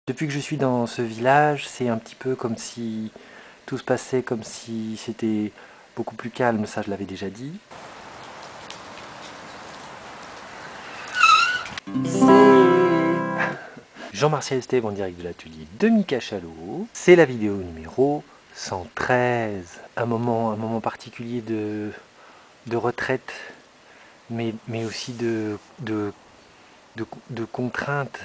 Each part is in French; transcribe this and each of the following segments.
Depuis que je suis dans ce village, c'est un petit peu comme si tout se passait comme si c'était beaucoup plus calme, ça je l'avais déjà dit. C'est Jean-Martial Estève en direct de l'atelier de Mika Chalot. C'est la vidéo numéro 113. Un moment particulier de retraite, mais aussi de contraintes.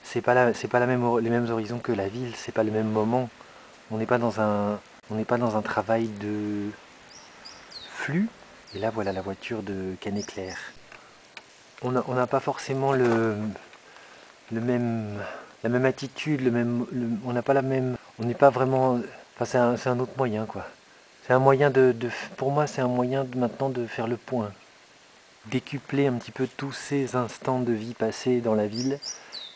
C'est pas les mêmes horizons que la ville, c'est pas le même moment. On n'est pas dans un travail de flux. Et là, voilà la voiture de Canet Clair. On n'a pas forcément la même attitude, on n'a pas la même, on n'est pas vraiment. Enfin, c'est un autre moyen, quoi. C'est un moyen pour moi, c'est un moyen maintenant de faire le point, décupler un petit peu tous ces instants de vie passés dans la ville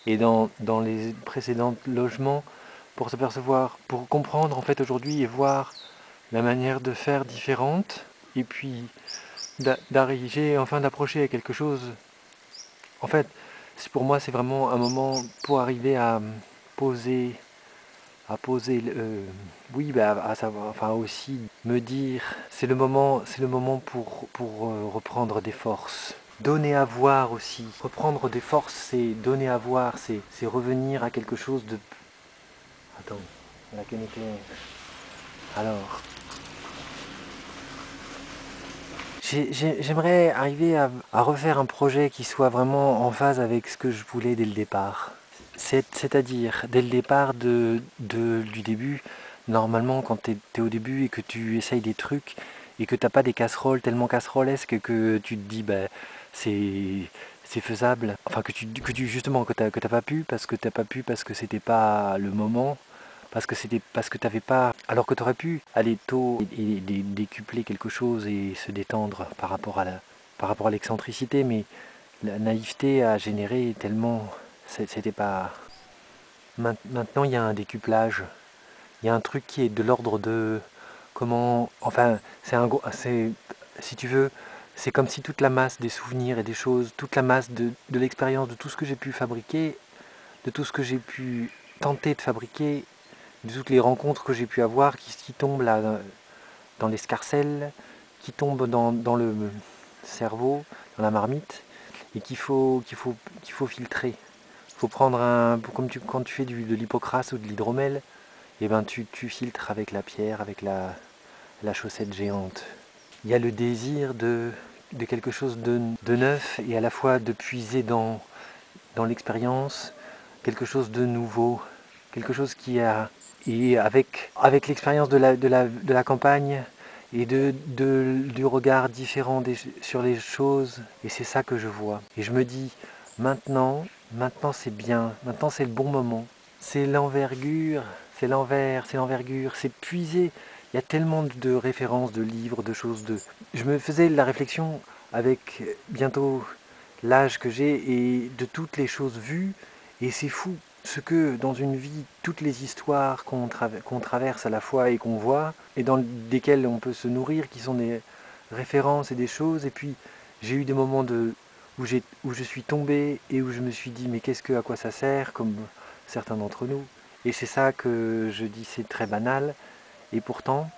et dans les précédents logements pour s'apercevoir, pour comprendre en fait aujourd'hui et voir la manière de faire différente et puis d'arriver enfin d'approcher à quelque chose. En fait, pour moi c'est vraiment un moment pour arriver poser poser oui à savoir enfin aussi me dire c'est le moment pour reprendre des forces. Donner à voir aussi. Reprendre des forces, c'est donner à voir, c'est revenir à quelque chose de. Attends, la canne est claire. Alors, j'aimerais arriver à refaire un projet qui soit vraiment en phase avec ce que je voulais dès le départ. C'est-à-dire, dès le départ du début, normalement quand tu es au début et que tu essayes des trucs et que t'as pas des casseroles tellement casserolesques que tu te dis bah, c'est faisable, enfin justement que t'as pas pu parce que c'était pas le moment, parce que t'avais pas, alors que tu aurais pu aller tôt et décupler quelque chose et se détendre par rapport à l'excentricité, mais la naïveté a généré tellement, c'était pas. Maintenant il y a un décuplage, il y a un truc qui est de l'ordre de comment, enfin si tu veux, c'est comme si toute la masse des souvenirs et des choses, toute la masse de l'expérience, de tout ce que j'ai pu fabriquer, de tout ce que j'ai pu tenter de fabriquer, de toutes les rencontres que j'ai pu avoir qui tombent là dans l'escarcelle, qui tombent dans le cerveau, dans la marmite, et qu'il faut filtrer. Il faut prendre quand tu fais de l'hypocrase ou de l'hydromel, et ben tu filtres avec la pierre, avec la chaussette géante. Il y a le désir de quelque chose de neuf et à la fois de puiser dans l'expérience quelque chose de nouveau, quelque chose qui a. Et avec l'expérience de la campagne et du regard différent sur les choses, et c'est ça que je vois. Et je me dis, maintenant c'est bien, maintenant c'est le bon moment. C'est l'envergure, c'est l'envergure, c'est puiser. Il y a tellement de références, de livres, de choses. Je me faisais la réflexion avec bientôt l'âge que j'ai et de toutes les choses vues, et c'est fou ce que dans une vie, toutes les histoires qu'on traverse à la fois et qu'on voit, et dans lesquelles on peut se nourrir, qui sont des références et des choses, et puis j'ai eu des moments où je suis tombé et où je me suis dit mais à quoi ça sert, comme certains d'entre nous, et c'est ça que je dis, c'est très banal, et pourtant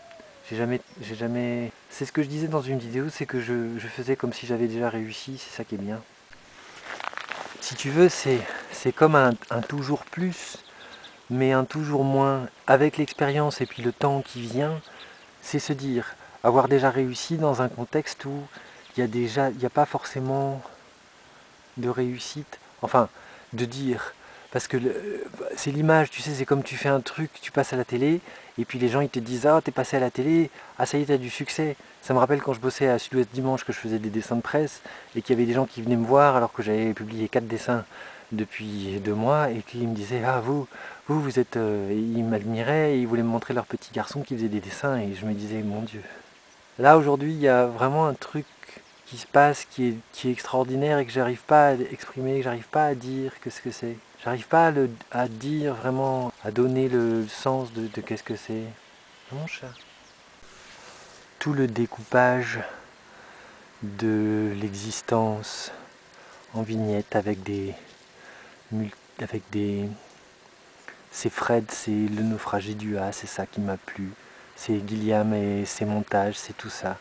j'ai jamais, c'est ce que je disais dans une vidéo, c'est que je faisais comme si j'avais déjà réussi, c'est ça qui est bien. Si tu veux, c'est comme un toujours plus, mais un toujours moins. Avec l'expérience et puis le temps qui vient, c'est se dire, avoir déjà réussi dans un contexte où il n'y a pas forcément de réussite. Enfin, de dire, parce que c'est l'image, tu sais, c'est comme tu fais un truc, tu passes à la télé, et puis les gens ils te disent, ah t'es passé à la télé, ah ça y est t'as du succès. Ça me rappelle quand je bossais à Sud-Ouest Dimanche, que je faisais des dessins de presse, et qu'il y avait des gens qui venaient me voir alors que j'avais publié 4 dessins depuis 2 mois, et qui me disaient, ah vous êtes. Ils m'admiraient, et ils voulaient me montrer leur petit garçon qui faisait des dessins, et je me disais, mon Dieu. Là aujourd'hui il y a vraiment un truc qui se passe, qui est extraordinaire et que j'arrive pas à exprimer, que j'arrive pas à dire ce que c'est. J'arrive pas à dire vraiment, à donner le sens de qu'est-ce que c'est. Mon chat. Tout le découpage de l'existence en vignettes avec des c'est Fred, c'est le naufragé du A, c'est ça qui m'a plu. C'est Gilliam et ses montages, c'est tout ça.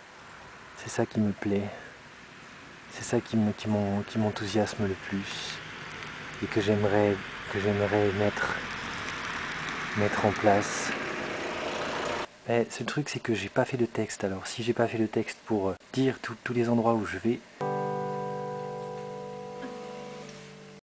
C'est ça qui me plaît. C'est ça qui m'enthousiasme le plus. Et que j'aimerais mettre en place. Mais ce truc, c'est que j'ai pas fait de texte. Alors si j'ai pas fait de texte pour dire tous les endroits où je vais,